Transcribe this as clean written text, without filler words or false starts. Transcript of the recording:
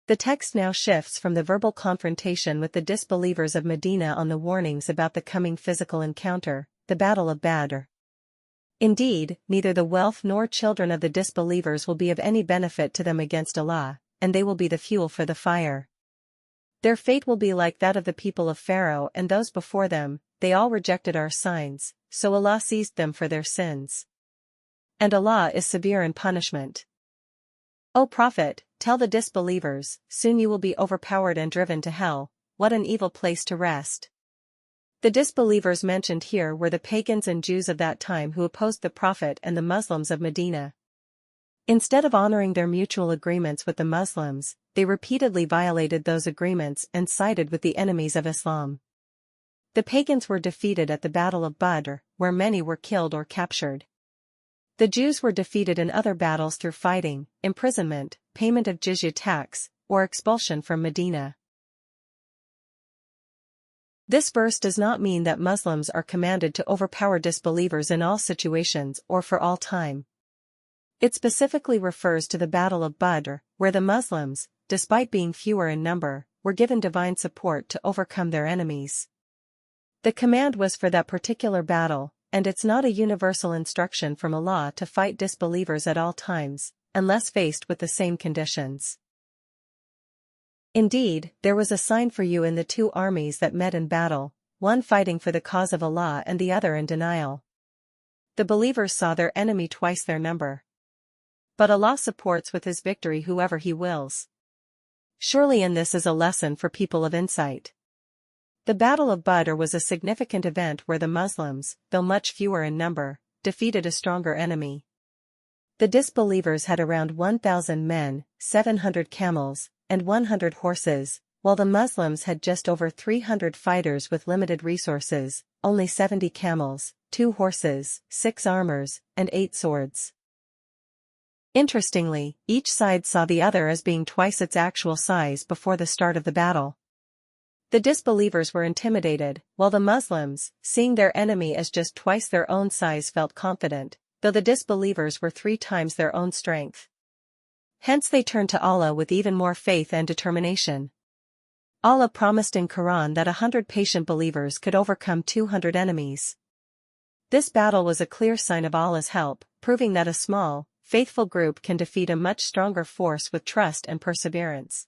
The text now shifts from the verbal confrontation with the disbelievers of Medina on the warnings about the coming physical encounter, the Battle of Badr. Indeed, neither the wealth nor children of the disbelievers will be of any benefit to them against Allah, and they will be the fuel for the fire. Their fate will be like that of the people of Pharaoh and those before them. They all rejected our signs, so Allah seized them for their sins. And Allah is severe in punishment. O Prophet, tell the disbelievers, soon you will be overpowered and driven to hell. What an evil place to rest. The disbelievers mentioned here were the pagans and Jews of that time who opposed the Prophet and the Muslims of Medina. Instead of honoring their mutual agreements with the Muslims, they repeatedly violated those agreements and sided with the enemies of Islam. The pagans were defeated at the Battle of Badr, where many were killed or captured. The Jews were defeated in other battles through fighting, imprisonment, payment of jizya tax, or expulsion from Medina. This verse does not mean that Muslims are commanded to overpower disbelievers in all situations or for all time. It specifically refers to the Battle of Badr, where the Muslims, despite being fewer in number, were given divine support to overcome their enemies. The command was for that particular battle, and it's not a universal instruction from Allah to fight disbelievers at all times, unless faced with the same conditions. Indeed, there was a sign for you in the two armies that met in battle, one fighting for the cause of Allah and the other in denial. The believers saw their enemy twice their number. But Allah supports with His victory whoever He wills. Surely in this is a lesson for people of insight. The Battle of Badr was a significant event where the Muslims, though much fewer in number, defeated a stronger enemy. The disbelievers had around 1,000 men, 700 camels, and 100 horses, while the Muslims had just over 300 fighters with limited resources, only 70 camels, 2 horses, 6 armors, and 8 swords. Interestingly, each side saw the other as being twice its actual size before the start of the battle. The disbelievers were intimidated, while the Muslims, seeing their enemy as just twice their own size, felt confident, though the disbelievers were 3 times their own strength. Hence they turned to Allah with even more faith and determination. Allah promised in Quran that 100 patient believers could overcome 200 enemies. This battle was a clear sign of Allah's help, proving that a small, faithful group can defeat a much stronger force with trust and perseverance.